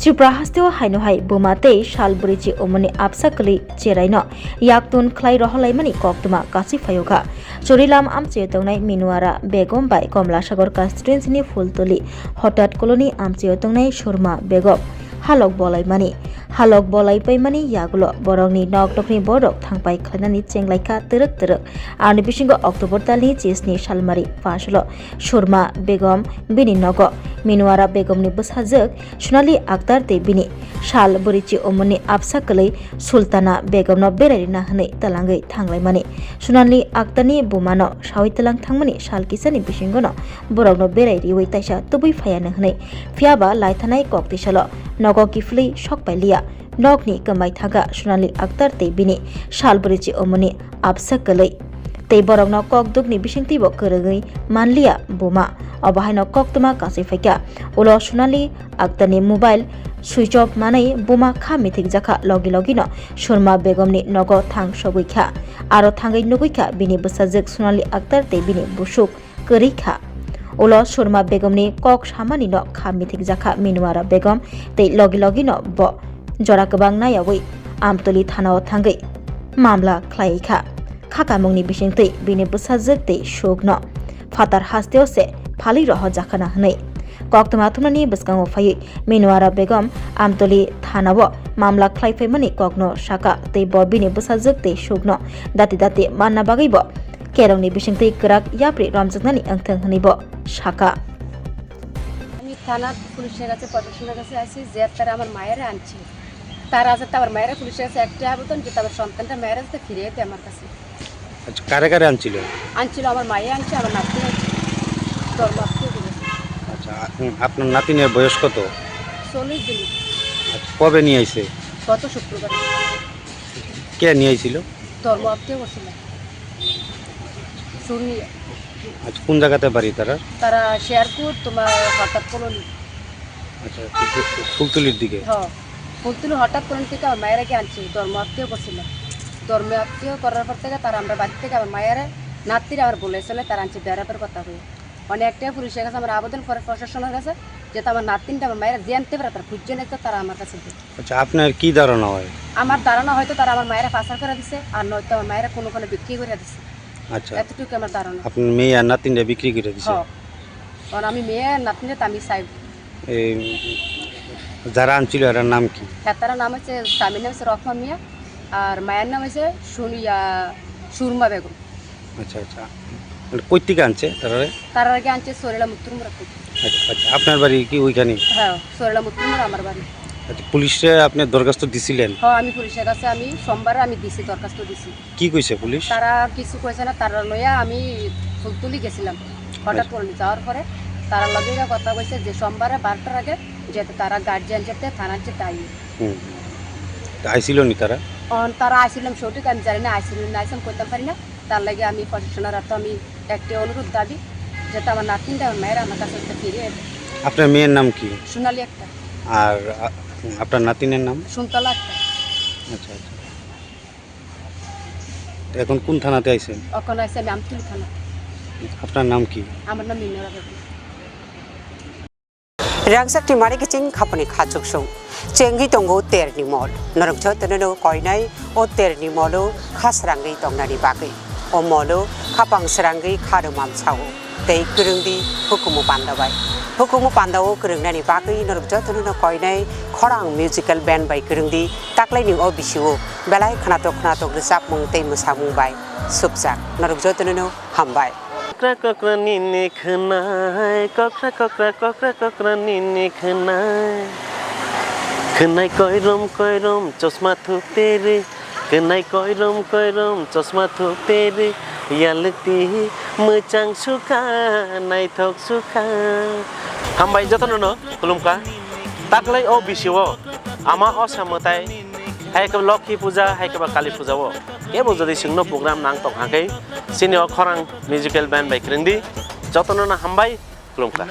Chipra hasteo haino hai Buma te shal burichi omoni Abisa kali cheraino yaktun khlai roholai mani koktuma kasi phayokha chorilam amche tongnai minuara begom bai Komla Sagor constituency ni Fultoli hotat colony amche tongnai Surma begom halok bolai pai mani yagulo borongni nokni borok thangpai khanani Khwlaikha terek ani bisingo October talni Daysni salmari paslo Surma begom bini nogo minuara begomni bwsajak Sonali Akhtar te bini shal burichi omoni Abisa kali Sultana begomno berarina hne talangai thanglai mani Sonali Akhtarni Bumano sawi talang thangmani shal kisani bisingono borokno berai riwai taisa tubui phayana hne phiaba laithanai koktisalo nogo kifli sokpailia Nokni kamai thaga Sonali Akhtar te bini shal burichi omoni Abisa kali te borokno kokdukni bisingtibo korogoi manlia Buma obahaino koktuma kasi faika ulo Sonali Akhtarni mobile switch off manai Buma kha mithik jakha logino Surma begomni nogo thang soguikha aro thangai nuguikha bini bwsajak Sonali Akhtar te bini busuk korikha ulo Surma begomni kok samani no kha mithik jakha minuara begom te logino bo jora kabang nayawai amtoli Thanao thangai Mamla Khwlaikha khakamungni bisingtwi bini bwsajak te sugno fatar hasteo se phali roho jakhana hnai koktuma thumani bwskango phai minuara begom amtoli Thanao Mamla Khwlaifai mani kokno saka te bobini bwsajak te sugno dati manna bagaibo kerongni bisingtwi krak yapri ramjaknani angthang hnibo saka আমি থানা পুলিশের কাছে প্রশাসনের কাছে আসি যে তারা আমার মায়ের আনছিল তারা আছে আমার মায়ের পুলিশের কাছে একটা আবেদন যে আমার সন্তানটা মায়ের কাছে ফিরিয়ে দিতে আমার কাছে আচ্ছা কারে আনছিল আমার মায়ে আনছে আমার নাতি ধর্মাত্ম আচ্ছা আপনার নাতিনের বয়স কত 40 দিন কবে নিয়ে আইছে গত শুক্রবার কে নিয়ে আইছিল ধর্মাত্ম করছিল শুনি আচ্ছা কোন জায়গাতে বাড়ি তারা শেয়ারপুর তোমার হঠাৎ কলোনি আচ্ছা ফুলতলির দিকে হ্যাঁ ফুলতলি হঠাৎ কলোনি থেকে আমার মায়ের আগে আনছে ধর্মাত্মীয় করছিল ধর্মাত্মীয় করার পর থেকে তারা আমরা বাড়ি থেকে আমার মায়ের নাতির আমার বলেছিল তারা আনছে বেড়াপের কথা হয়ে অনেকটা পুলিশের কাছে আমার আবেদন করে প্রশাসনের কাছে যেটা আমার নাতিনটা আমার মায়ের জানতে পারে তারা খুঁজছে না তো তারা আমার কাছে আচ্ছা আপনার কি ধারণা হয় আমার ধারণা হয়তো তারা আমার মায়ের পাচার করে দিছে আর নয়তো আমার মায়ের কোনো বিক্রি করে দিছে আচ্ছা এতটুকু আমার ধারণা আপনার মেয়ে আর নাতিনটা বিক্রি করে দিছে হ্যাঁ কারণ আমি মেয়ে নাতিনটা আমি চাই এই যারা আনছিল এর নাম কি তার নাম হচ্ছে স্বামীর নাম হচ্ছে রকমা মিয়া আর মায়ের নাম হচ্ছে সুরমা বেগম আচ্ছা কই থেকে আনছে তার আগে আনছে সোরেলা মুত্তুমরা আচ্ছা আপনার বাড়ি কি ওইখানে হ্যাঁ সোরেলা মুত্তুমরা আমার বাড়ি আচ্ছা পুলিশে আপনি দরখাস্ত দিছিলেন হ্যাঁ আমি পুলিশের কাছে আমি সোমবারে আমি দিছি দরখাস্ত দিছি কি কইছে পুলিশ তারা কিছু কইছে না তারা লইয়া আমি ফুলতুলি গেছিলাম হঠাৎ করে যাওয়ার পরে তারা লগে কথা কইছে যে সোমবারে 12টার আগে যেতে তারা গার্জিয়ান যেতে থানার যেতে আইছিল নি তারা আইছিলাম সঠিক আমি জানি না আইছিলাম না আইসাম করতে পারি না তার লাগে আমি প্রশাসনের হাতে আমি একটি অনুরোধ দাবি যেটা আমার নাতিনটা আমার মায়ের আমার কাছে ফিরিয়ে আপনার মেয়ের নাম কি সোনালি একটা আর আপনার নাতিনের নাম সুন্তলা একটা আচ্ছা এখন কোন থানাতে আইছেন এখন আইছে আমি আমতুলি থানা আপনার নাম কি আমার নাম মিনরা Begum Rangsak mari kicing khapani khachuk sung chengi tongo terni mol norok joteno koinai o terni molo khasrangi tongnani bagai o molo khapang srangi kharumam chao tei kurungdi hukumu pandao kurungnani bagai norok joteno koinai khorang musical band bai kurungdi taklai ning o bisiu belai khnatok resap mung tei musamung bai subjak norok joteno hambai Kokra nini khnai kokra nini khnai koirom chosma thupere khnai koirom chosma thupere yalti muchang sukha nai thok sukha hambai jotono no kulumka taklai o bisio ama osamotai hai ka lokhi puja hai ka kali puja wo ke bo jodi singno program nang tok hakai sini khorang musical band by krindi jotono na hambai kulumka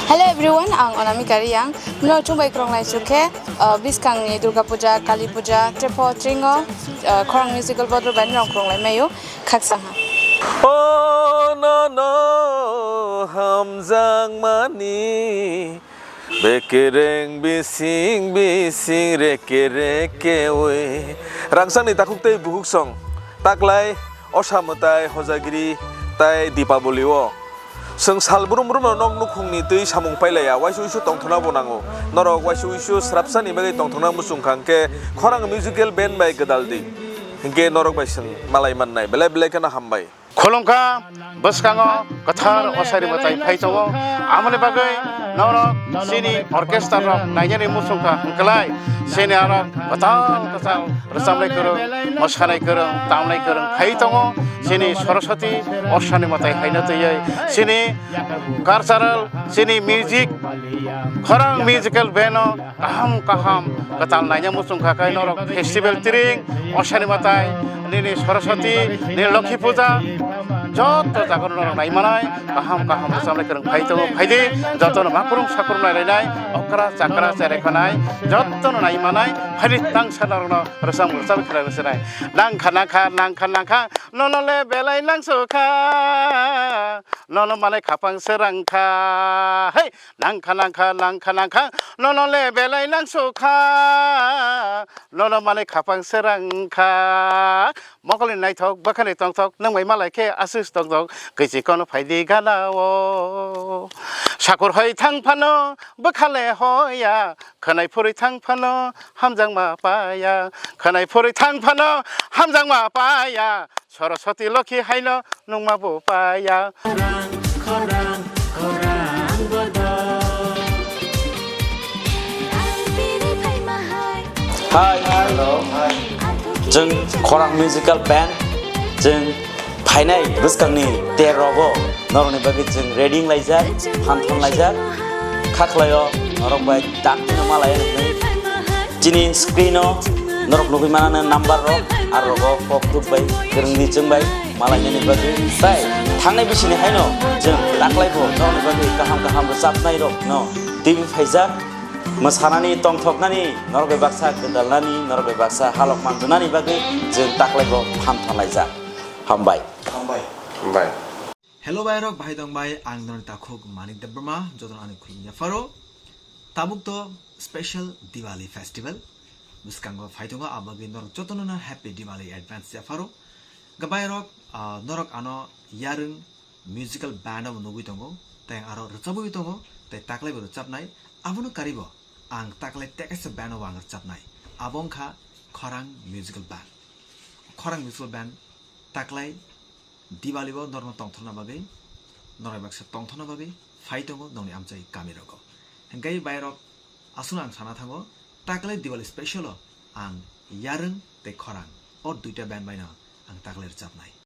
Hello everyone, ang onami kariyang mno chumbai kronglai sukhe biskang ni Durga Puja, Kali Puja, Trepo Tringo, khorang musical bodro band rong kronglai mayo khaksangha. Oh no ham jang mani Bekereng bising bising reke reke we Rangsang ni takuk tei buhuk song Taklai osamutai hojagiri tai Dipaboli wo Seng salbrum brum nong nukung ni tui samung pailaya waisu isu tongthona bonango Norok waisu isu srapsani bagai tongthona musung kangke Khorang musical band bai gedaldi Hingke norok bai seng malai mannai belai belai kana hambai Khwlaikha Bwskango kathar osari matai phaitongo amone bagai norok sini orkestra rok naijani musungka hangklai sini arok batal kasal rosamlai kurung mosanai kurung tamlai kurung phaitongo sini Swrangchati osani matai haina tei sini cultural sini music khorang musical beno kaham katal naija musungka kai norok festival tiring osani matai nini Swrangchati nini Lokhi puja joto jagon norok naimanai kaham rosamlai kurung phaitongo phaidi joto makurung sakurung nailai okra chakra cherekhanai joto naimanai phaidi tangsa norok rosam rosam khwlaikha nangkha nonole belai nangsuka nono malai khapang Swrangchati hey nangkha nonole belai nangsuka nono malai khapang Swrangchati mokoli naithok bakhani tongthok nangbai malai ke asus tongthok kisi kono phaidi ganao sakur hoi thangphano bakhale hoya khanai phuri thangphano hamjang ma paya khanai phuri thangphano hamjang ma paya Swrangchati Lokhi haino nungma bo paya khorang Hi, hello. Jeng khorang musical band jeng phainai bwskangni terogo noroni bagi jeng reading laijak phanthon laijak khaklayo norok bai dakno malai jini screeno norok nubi manana number rok arogo poktuk bai kerengni jeng bai malai ni bagi tai thangnai bisini haino jeng daklaibo noroni bagi kaham sapnai rok no tv phaijak Masanani tongthoknani norok Bwsa gedalnani norok Bwsa halok manjunani bagi jeng taklaibo phanthon laijak hambai Hello bayrok bahai dong bai ang non takhuk manik de Buma joton ani khulnya faro tabuk to special Diwali festival buskango phaitonga abagi norok jotonona happy Diwali advance ya faro gabayrok norok ano yarung musical band of nugui tongo teng aro rchabu tongo te taklai bo chapnai abono karibo ang taklai tekes band of ang chapnai abongkha khorang musical band taklai Diwali bo norno tongthona bagai norai baksa tongthona bagai phaitongo nongni amchai kamiroko hengkai bayrok asuna ang sana thango taklai Diwali special ang yarung te khorang or duita band baina ang taklai chapnai